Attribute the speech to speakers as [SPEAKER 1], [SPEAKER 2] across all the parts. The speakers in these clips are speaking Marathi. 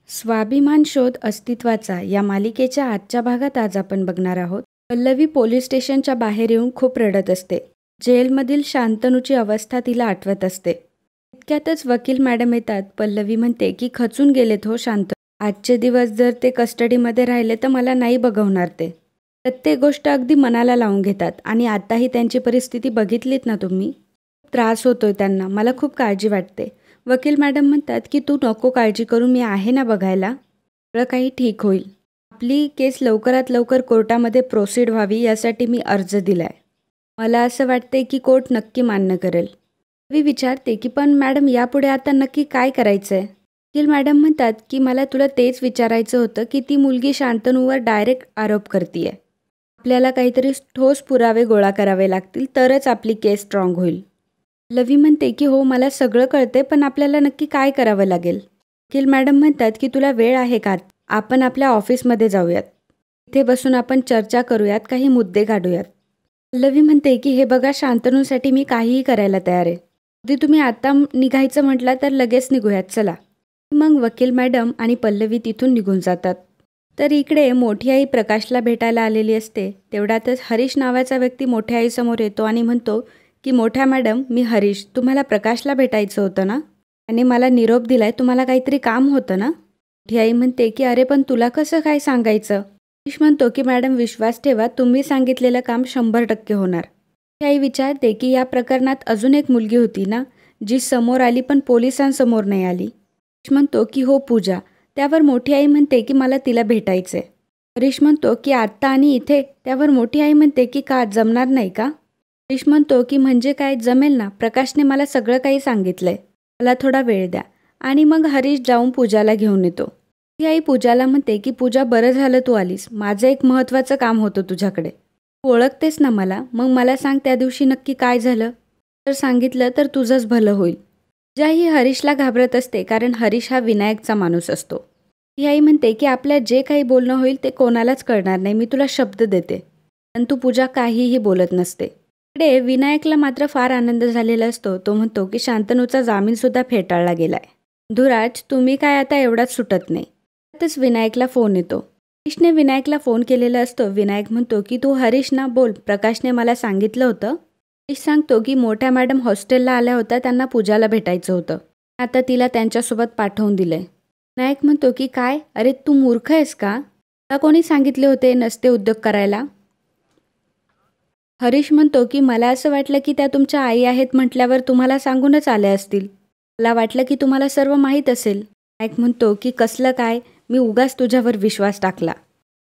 [SPEAKER 1] स्वाभिमान शोध अस्तित्वाचा या मालिकेच्या आजच्या भागात आज आपण बघणार आहोत. पल्लवी पोलीस स्टेशनच्या बाहेर येऊन खूप रडत असते. जेलमधील शांतनूची अवस्था तिला आठवत असते. इतक्यातच वकील मॅडम येतात. पल्लवी म्हणते की खचून गेलेत हो शांतनू. आजचे दिवस जर ते कस्टडीमध्ये राहिले तर मला नाही बघवणार ते. प्रत्येक गोष्ट अगदी मनाला लावून घेतात आणि आताही त्यांची परिस्थिती बघितलीत ना तुम्ही. त्रास होतोय त्यांना. मला खूप काळजी वाटते. वकील मॅडम म्हणतात की तू नको काळजी करू, मी आहे ना बघायला. सगळं काही ठीक होईल. आपली केस लवकरात लवकर कोर्टामध्ये प्रोसीड व्हावी यासाठी मी अर्ज दिलाय. मला असं वाटते की कोर्ट नक्की मान्य करेल. मी विचारते की पण मॅडम यापुढे आता नक्की काय करायचं आहे. वकील मॅडम म्हणतात की मला तुला तेच विचारायचं होतं की ती मुलगी शांतनूवर डायरेक्ट आरोप करतीये. आपल्याला काहीतरी ठोस पुरावे गोळा करावे लागतील तरच आपली केस स्ट्रॉंग होईल. लवी म्हणते की हो मला सगळं कळते, पण आपल्याला नक्की काय करावं लागेल. वकील मॅडम म्हणतात की तुला वेळ आहे का? आपण आपल्या ऑफिसमध्ये जाऊयात. इथे बसून आपण चर्चा करूयात, काही मुद्दे काढूयात. लवी म्हणते की हे बघा, शांतनूसाठी मी काहीही करायला तयार आहे. अगदी तुम्ही आता निघायचं म्हटलं तर लगेच निघूयात, चला. मग वकील मॅडम आणि पल्लवी तिथून निघून जातात. तर इकडे मोठी आई प्रकाशला भेटायला आलेली असते. तेवढ्यातच हरीश नावाचा व्यक्ती मोठ्या आईसमोर येतो आणि म्हणतो की मोठ्या मॅडम, मी हरीश. तुम्हाला प्रकाशला भेटायचं होतं ना? आणि मला निरोप दिलाय. तुम्हाला काहीतरी काम होतं ना? मोठी आई म्हणते की अरे पण तुला कसं काय सांगायचं? हरीश म्हणतो की मॅडम विश्वास ठेवा, तुम्ही सांगितलेलं काम 100% होणार. मोठी आई विचारते की या प्रकरणात अजून एक मुलगी होती ना, जी समोर आली पण पोलिसांसमोर नाही आली. हरीश म्हणतो की हो पूजा. त्यावर मोठी आई म्हणते की मला तिला भेटायचंय. हरीश म्हणतो की आत्ता आणि इथे? त्यावर मोठी आई म्हणते की का जमणार नाही का? हरीश म्हणतो की म्हणजे काय, जमेल ना. प्रकाशने मला सगळं काही सांगितलंय. मला थोडा वेळ द्या. आणि मग हरीश जाऊन पूजाला घेऊन येतो. ती आई पूजाला म्हणते की पूजा, बरं झालं तू आलीस. माझं एक महत्त्वाचं काम होतं तुझ्याकडे. तू ओळखतेस ना मला. मग मला सांग त्या दिवशी नक्की काय झालं. तर सांगितलं तर तुझंच भलं होईल. पूजा ही हरीशला घाबरत असते कारण हरीश हा विनायकचा माणूस असतो. ती आई म्हणते की आपल्या जे काही बोलणं होईल ते कोणालाच कळणार नाही, मी तुला शब्द देते. परंतु पूजा काहीही बोलत नसते. इकडे विनायकला मात्र फार आनंद झालेला असतो. तो म्हणतो की शांतनूचा जामीनसुद्धा फेटाळला गेलाय. धुराज, तुम्ही काय आता एवढाच सुटत नाही. त्यातच विनायकला फोन येतो. हरीशने विनायकला फोन केलेला असतो. विनायक म्हणतो की तू हरीश ना, बोल. प्रकाशने मला सांगितलं होतं. हरीश सांगतो की मोठ्या मॅडम हॉस्टेलला आल्या होत्या, त्यांना पूजाला भेटायचं होतं. आता तिला त्यांच्यासोबत पाठवून दिलंय. विनायक म्हणतो की काय? अरे तू मूर्ख आहेस का? तुला कोणी सांगितले होते नसते उद्योग करायला? हरीश म्हणतो की मला असं वाटलं की त्या तुमच्या आई आहेत म्हटल्यावर तुम्हाला सांगूनच आल्या असतील. मला वाटलं की तुम्हाला सर्व माहीत असेल. नायक म्हणतो की कसलं काय, मी उगाच तुझ्यावर विश्वास टाकला.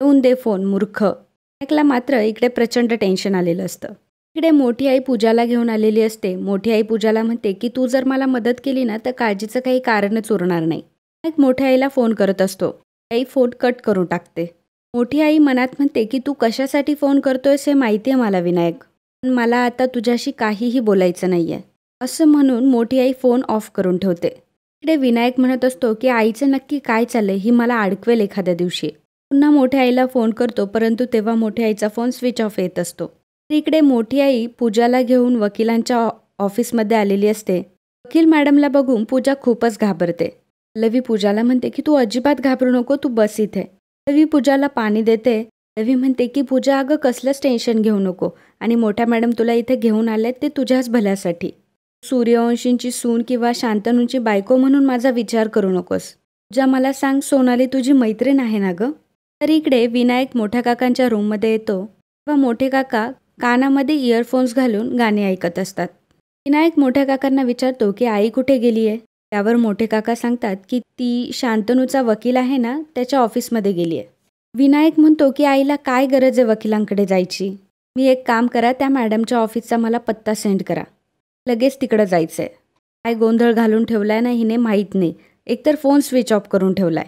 [SPEAKER 1] देऊन दे फोन, मूर्ख. नायकला मात्र इकडे प्रचंड टेन्शन आलेलं असतं. इकडे मोठी आई पूजाला घेऊन आलेली असते. मोठी आई पूजाला म्हणते की तू जर मला मदत केली ना तर काळजीचं काही कारणच उरणार नाही. नायक मोठ्या आईला फोन करत असतो. आई फोन कट करून टाकते. मोठी आई मनात म्हणते की तू कशासाठी फोन करतोयस हे माहिती आहे मला विनायक, पण मला आता तुझ्याशी काहीही बोलायचं नाहीये. असं म्हणून मोठी आई फोन ऑफ करून ठेवते. इकडे विनायक म्हणत असतो की आईचं नक्की काय चाललंय, ही मला अडकवेल एखाद्या दिवशी. पुन्हा मोठ्या आईला फोन करतो, परंतु तेव्हा मोठ्या आईचा फोन स्विच ऑफ येत असतो. इकडे मोठी आई पूजाला घेऊन वकिलांच्या ऑफिसमध्ये आलेली असते. वकील मॅडमला बघून पूजा खूपच घाबरते. लवी पूजाला म्हणते की तू अजिबात घाबरू नको, तू बस इथे. लवी पूजाला पाणी देते. लवी म्हणते की पूजा, अगं कसलंच टेन्शन घेऊ नको आणि मोठ्या मॅडम तुला इथे घेऊन आल्यात ते तुझ्याच भल्यासाठी. सूर्यवंशींची सून किंवा शांतनूची बायको म्हणून माझा विचार करू नकोस. पूजा मला सांग, सोनाली तुझी मैत्रीण आहे ना गं? तर इकडे विनायक मोठ्या काकांच्या रूममध्ये येतो. तेव्हा मोठे काका कानामध्ये इयरफोन्स घालून गाणे ऐकत असतात. विनायक मोठ्या काकांना विचारतो की आई कुठे गेली आहे. त्यावर मोठे काका सांगतात की ती शांतनूचा वकील आहे ना, त्याच्या ऑफिसमध्ये गेली आहे. विनायक म्हणतो की आईला काय गरज आहे वकिलांकडे जायची. मी एक काम करा, त्या मॅडमच्या ऑफिसचा मला पत्ता सेंड करा. लगेच तिकडं जायचं आहे. काय गोंधळ घालून ठेवलाय ना हिने माहीत नाही. एकतर फोन स्विच ऑफ करून ठेवलाय.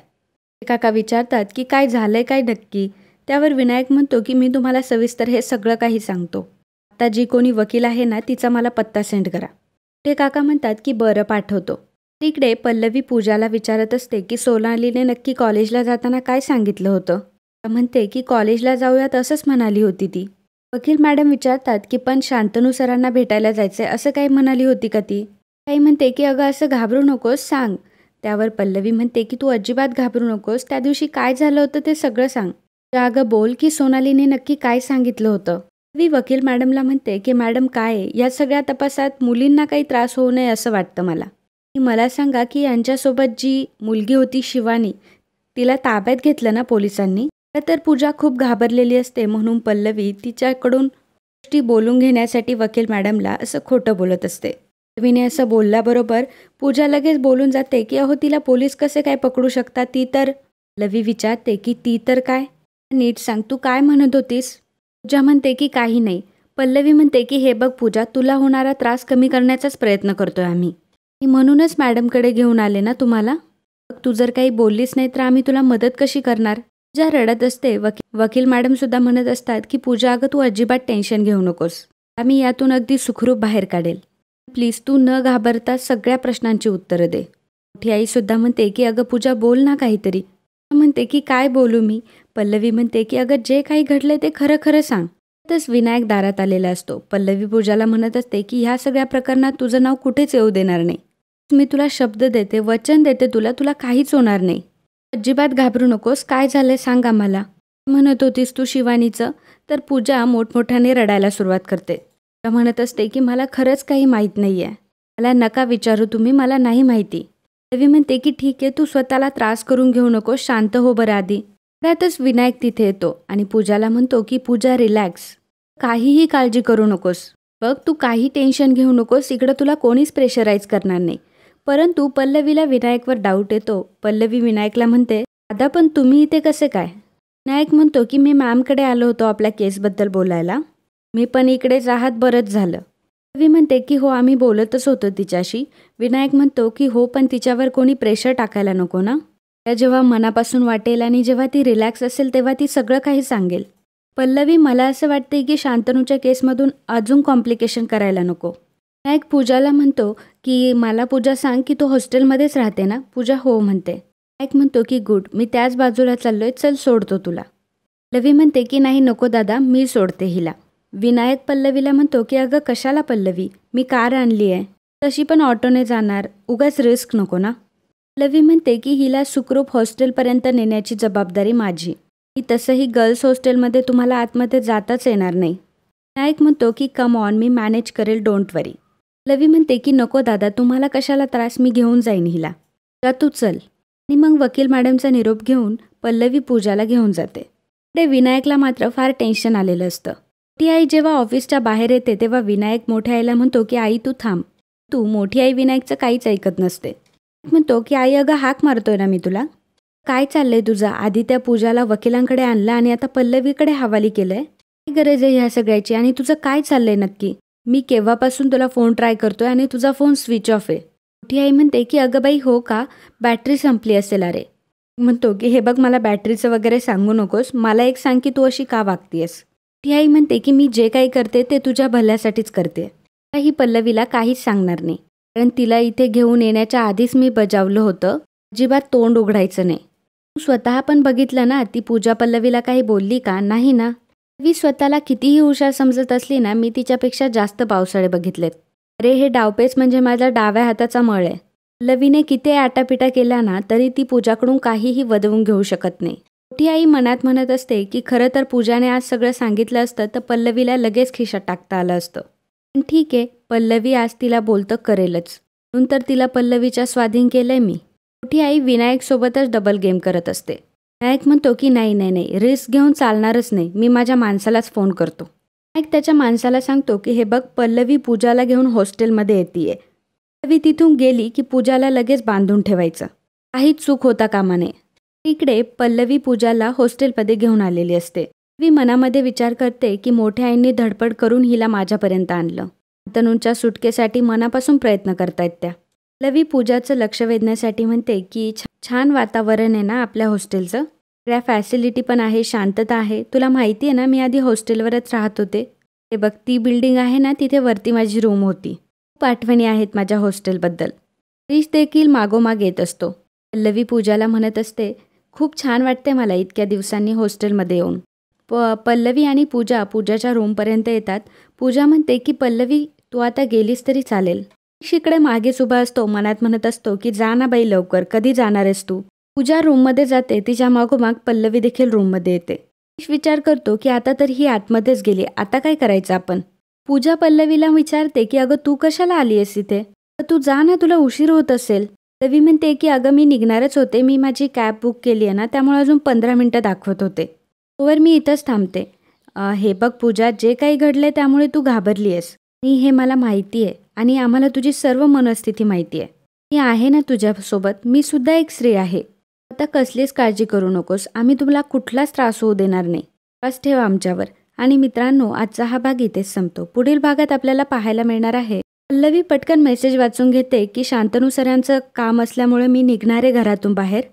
[SPEAKER 1] काका विचारतात की काय झालंय काय नक्की. त्यावर विनायक म्हणतो की मी तुम्हाला सविस्तर हे सगळं काही सांगतो. आता जी कोणी वकील आहे ना, तिचा मला पत्ता सेंड करा. ते काका म्हणतात की बरं, पाठवतो. इकडे पल्लवी पूजाला विचारत असते की सोनालीने नक्की कॉलेजला जाताना काय सांगितलं होतं. म्हणते की कॉलेजला जाऊयात असंच म्हणाली होती ती. वकील मॅडम विचारतात की पण शांतनू सरांना भेटायला जायचंय असं काही म्हणाली होती का ती? काही म्हणते की अगं असं घाबरू नकोस, सांग. त्यावर पल्लवी म्हणते की तू अजिबात घाबरू नकोस, त्या दिवशी काय झालं होतं ते सगळं सांग. अगं बोल की सोनालीने नक्की काय सांगितलं होतं. पल्लवी वकील मॅडमला म्हणते की मॅडम काय आहे, या सगळ्या तपासात मुलींना काही त्रास होऊ नये असं वाटतं मला. मला सांगा की यांच्यासोबत जी मुलगी होती शिवानी, तिला ताब्यात घेतलं ना पोलिसांनी. तर पूजा खूप घाबरलेली असते म्हणून पल्लवी तिच्याकडून गोष्टी बोलून घेण्यासाठी वकील मॅडमला असं खोटं बोलत असते. पल्लवीने असं बोलल्याबरोबर पूजा लगेच बोलून जाते की अहो तिला पोलीस कसे काय पकडू शकतात, ती तर. पल्लवी विचारते की ती तर काय, नीट सांग तू काय म्हणत होतीस. पूजा म्हणते की काही नाही. पल्लवी म्हणते की हे बघ पूजा, तुला होणारा त्रास कमी करण्याचाच प्रयत्न करतोय आम्ही. म्हणूनच मॅडमकडे घेऊन आले ना तुम्हाला. तू जर काही बोललीस नाही तर आम्ही तुला मदत कशी करणार. पूजा रडत असते. वकील मॅडम सुद्धा म्हणत असतात की पूजा अगं तू अजिबात टेन्शन घेऊ नकोस, आम्ही यातून अगदी सुखरूप बाहेर काढेल. प्लीज तू न घाबरता सगळ्या प्रश्नांची उत्तरं दे. मोठी आई सुद्धा म्हणते की अगं पूजा बोल ना काहीतरी. म्हणते की काय बोलू मी. पल्लवी म्हणते की अगं जे काही घडलंय ते खरं खरं सांग. तस विनायक दारात आलेला असतो. पल्लवी पूजाला म्हणत असते की ह्या सगळ्या प्रकरणात तुझं नाव कुठेच येऊ देणार नाही. मी तुला शब्द देते, वचन देते, तुला काहीच होणार नाही. अजिबात घाबरू नकोस. काय झालंय सांग आम्हाला. म्हणत होतीस तू शिवानीचं. तर पूजा मोठमोठ्याने रडायला सुरुवात करते. म्हणत असते की मला खरंच काही माहीत नाही आहे, मला नका विचारू तुम्ही, मला नाही माहिती. पल्लवी म्हणते की ठीक आहे, तू स्वतःला त्रास करून घेऊ नकोस, शांत हो बरं आधी. त्यातच विनायक तिथे येतो आणि पूजाला म्हणतो की पूजा रिलॅक्स, काहीही काळजी करू नकोस. बघ तू काही टेन्शन घेऊ नकोस, इकडं तुला कोणीच प्रेशराईज करणार नाही. परंतु पल्लवीला विनायकवर डाऊट येतो. पल्लवी विनायकला म्हणते दादा पण तुम्ही इथे कसे काय. विनायक म्हणतो की मी मॅमकडे आलो होतो आपल्या केसबद्दल बोलायला. मी पण इकडेच आहात, बरंच झालं. पल्लवी म्हणते की हो आम्ही बोलतच होतो तिच्याशी. विनायक म्हणतो की हो पण तिच्यावर कोणी प्रेशर टाकायला नको ना. त्या जेव्हा मनापासून वाटेल आणि जेव्हा ती रिलॅक्स असेल तेव्हा ती सगळं काही सांगेल. पल्लवी मला असं वाटते की शांतनूच्या केसमधून अजून कॉम्प्लिकेशन करायला नको. विनायक पूजाला म्हणतो की मला पूजा सांग की तू हॉस्टेलमध्येच राहते ना. पूजा हो म्हणते. विनायक म्हणतो की गुड, मी त्याच बाजूला चाललोय, चल सोडतो तुला. पल्लवी म्हणते की नाही नको दादा, मी सोडते हिला. विनायक पल्लवीला म्हणतो की अगं कशाला पल्लवी, मी कार आणली आहे, तशी पण ऑटोने जाणार, उगाच रिस्क नको ना. पल्लवी म्हणते की हिला सुखरूप हॉस्टेलपर्यंत नेण्याची जबाबदारी माझी. तसंही गर्ल्स हॉस्टेलमध्ये तुम्हाला आतमध्ये जाताच येणार नाही. विनायक म्हणतो की कम ऑन, मी मॅनेज करेल, डोंट वरी. पल्लवी म्हणते की नको दादा, तुम्हाला कशाला त्रास, मी घेऊन जाईन हिला, जा तू चल. आणि मग वकील मॅडमचा निरोप घेऊन पल्लवी पूजाला घेऊन जाते. पुढे विनायकला मात्र फार टेन्शन आलेलं असतं. मोठी आई जेव्हा ऑफिसच्या बाहेर येते तेव्हा विनायक मोठ्या आईला म्हणतो की आई तू थांब. तू मोठी आई विनायकचं काहीच ऐकत नसते. म्हणतो की आई अगं हाक मारतोय ना मी तुला, काय चाललंय तुझं. आधी त्या पूजाला वकिलांकडे आणलं आणि आता पल्लवीकडे हवाली केलंय. काय गरज आहे ह्या सगळ्याची, आणि तुझं काय चाललंय नक्की. मी केव्हापासून तुला फोन ट्राय करतोय आणि तुझा फोन स्विच ऑफ आहे. मोठी आई म्हणते की अगं बाई हो का, बॅटरी संपली असेल. अरे म्हणतो की हे बघ मला बॅटरीचं वगैरे सांगू नकोस, मला एक सांग की तू अशी का वागतीयस. मोठी आई म्हणते की मी जे काही करते ते तुझ्या भल्यासाठीच करते. ही पल्लवीला काहीच सांगणार नाही, कारण तिला इथे घेऊन येण्याच्या आधीच मी बजावलं होतं अजिबात तोंड उघडायचं नाही. तू स्वतः पण बघितलं ना, ती पूजा पल्लवीला काही बोलली का नाही ना. पल्लवी स्वतःला कितीही हुशार समजत असली ना, मी तिच्यापेक्षा जास्त पावसाळे बघितलेत. अरे हे डावपेच म्हणजे माझ्या डाव्या हाताचा मळ आहे. पल्लवीने किती आटापिटा केला ना तरी ती पूजाकडून काहीही वदवून घेऊ शकत नाही. मोठी आई मनात म्हणत असते की खरं तर पूजाने आज सगळं सांगितलं असतं तर पल्लवीला लगेच खिशात टाकता आलं असतं. पण ठीक आहे, पल्लवी आज तिला बोलतं करेलच, म्हणून तर तिला पल्लवीच्या स्वाधीन केलंय मी. मोठी आई विनायकसोबतच डबल गेम करत असते. विनायक म्हणतो की नाही नाही नाही, रिस्क घेऊन चालणारच नाही, मी माझ्या माणसालाच फोन करतो. विनायक त्याच्या माणसाला सांगतो की हे बघ पल्लवी पूजाला घेऊन हॉस्टेलमध्ये येतीये. पल्लवी तिथून गेली की पूजाला लगेच बांधून ठेवायचं, काहीच चूक होता कामा नये. इकडे पल्लवी पूजाला हॉस्टेलमध्ये घेऊन आलेली असते. पल्लवी मनामध्ये विचार करते की मोठ्या आईंनी धडपड करून हिला माझ्यापर्यंत आणलं. शांतनूच्या सुटकेसाठी मनापासून प्रयत्न करतायत त्या. पल्लवी पूजाचं लक्ष वेधण्यासाठी म्हणते की छान वातावरण आहे ना आपल्या हॉस्टेलचं, सगळ्या फॅसिलिटी पण आहे, शांतता आहे. तुला माहिती आहे ना मी आधी हॉस्टेलवरच राहत होते. ते बघ ती बिल्डिंग आहे ना, तिथे वरती माझी रूम होती. खूप आठवणी आहेत माझ्या हॉस्टेलबद्दल. हरीश देखील मागोमाग येत असतो. पल्लवी पूजाला म्हणत असते खूप छान वाटते मला इतक्या दिवसांनी हॉस्टेलमध्ये येऊन. पल्लवी आणि पूजाच्या रूमपर्यंत येतात. पूजा म्हणते की पल्लवी तू आता गेलीस तरी चालेल, इकडे मागेच उभा असतो, मनात म्हणत असतो की जा ना बाई लवकर, कधी जाणार आहेस तू? पूजा रूममध्ये जाते, तिच्या मागोमाग पल्लवी देखील रूममध्ये येते. विचार करतो की आता तर ही आतमध्येच गेली, आता काय करायचं आपण? पूजा पल्लवीला विचारते की अगं तू कशाला आली आहेस इथे? तर तू जा ना, तुला उशीर होत असेल. पल्लवी म्हणते की अगं मी निघणारच होते, मी माझी कॅब बुक केली आहे ना, त्यामुळे अजून 15 मिनिटं दाखवत होते. तोवर मी इथंच थांबते. हे बघ पूजा, जे काही घडले त्यामुळे तू घाबरली आहेस आणि हे मला माहिती आहे आणि आम्हाला तुझी सर्व मनस्थिती माहिती आहे. मी आहे ना तुझ्यासोबत, मी सुद्धा एक स्त्री आहे. आता कसलीच काळजी करू नकोस, आम्ही तुला कुठलाच त्रास होऊ देणार नाही. विश्वास ठेव आमच्यावर. आणि मित्रांनो, आजचा हा भाग इथेच संपतो. पुढील भागात आपल्याला पाहायला मिळणार आहे, पल्लवी पटकन मेसेज वाचून घेते की शांतनू सरांचं काम असल्यामुळे मी निघणारे घरातून बाहेर.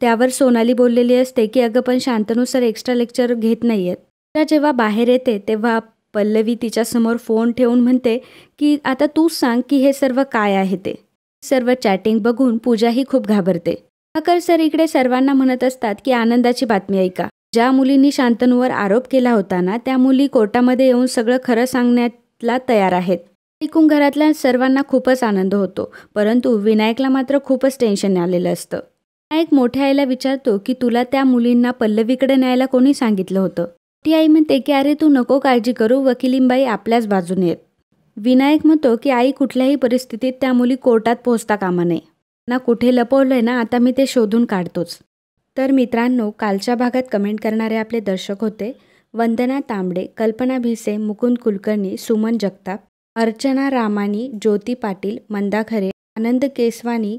[SPEAKER 1] त्यावर सोनाली बोललेली असते की अगं पण शांतनू सर एक्स्ट्रा लेक्चर घेत नाहीयेत. त्या जेव्हा बाहेर येते तेव्हा पल्लवी तिच्यासमोर फोन ठेवून म्हणते की आता तूच सांग की हे सर्व काय आहे ते. सर्व चॅटिंग बघून पूजाही खूप घाबरते. प्रभाकर सर इकडे सर्वांना म्हणत असतात की आनंदाची बातमी ऐका. ज्या मुलींनी शांतनूवर आरोप केला होता ना, त्या मुली कोर्टामध्ये येऊन सगळं खरं सांगण्याला तयार आहेत. ऐकून घरातल्या सर्वांना खूपच आनंद होतो, परंतु विनायकला मात्र खूपच टेन्शन आलेलं असतं. विनायक मोठ्या आईला विचारतो की तुला त्या मुलींना पल्लवीकडे न्यायला कोणी सांगितलं होतं? मोठी आई म्हणते की अरे तू नको काळजी करू, वकिलींबाई आपल्याच बाजूने आहेत. विनायक म्हणतो की आई कुठल्याही परिस्थितीत त्या मुली कोर्टात पोहोचता कामा नये. ना कुठे लपवलंय ना, आता मी ते शोधून काढतोच. तर मित्रांनो, कालच्या भागात कमेंट करणारे आपले दर्शक होते वंदना तांबडे, कल्पना भिसे, मुकुंद कुलकर्णी, सुमन जगताप, अर्चना रामानी, ज्योती पाटील, मंदा खरे, आनंद केसवानी,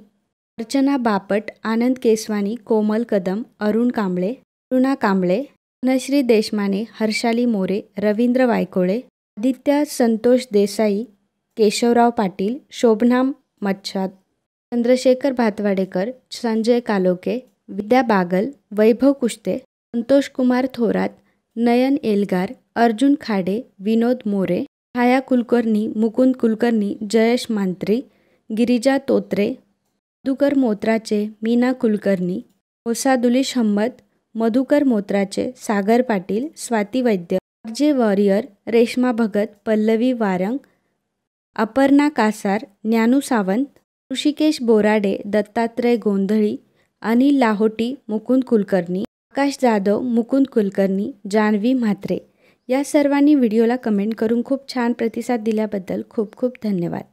[SPEAKER 1] अर्चना बापट, आनंद केसवानी, कोमल कदम, अरुण कांबळे, अरुणा कांबळे, धनश्री देशमाने, हर्षाली मोरे, रवींद्र वायकोळे, आदित्य संतोष देसाई, केशवराव पाटील, शोभना मच्छाद, चंद्रशेखर भातवाडेकर, संजय कालोके, विद्या बागल, वैभव कुष्ते, संतोष कुमार थोरात, नयन एल्गार, अर्जुन खाडे, विनोद मोरे, छाया कुलकर्णी, मुकुंद कुलकर्णी, जयेश मांत्री, गिरिजा तोत्रे, मधुकर मोत्राचे, मीना कुलकर्णी, ओसादुलिश अहमद, मधुकर मोत्राचे, सागर पाटील, स्वाती वैद्य, आरजे वॉरियर, रेश्मा भगत, पल्लवी वारंग, अपर्णा कासार, ज्ञानू सावंत, ऋषिकेश बोराडे, दत्तात्रय गोंधळी, अनिल लाहोटी, मुकुंद कुलकर्णी, आकाश जाधव, मुकुंद कुलकर्णी, जान्हवी म्हात्रे या सर्वांनी व्हिडिओला कमेंट करून खूप छान प्रतिसाद दिल्याबद्दल खूप खूप धन्यवाद.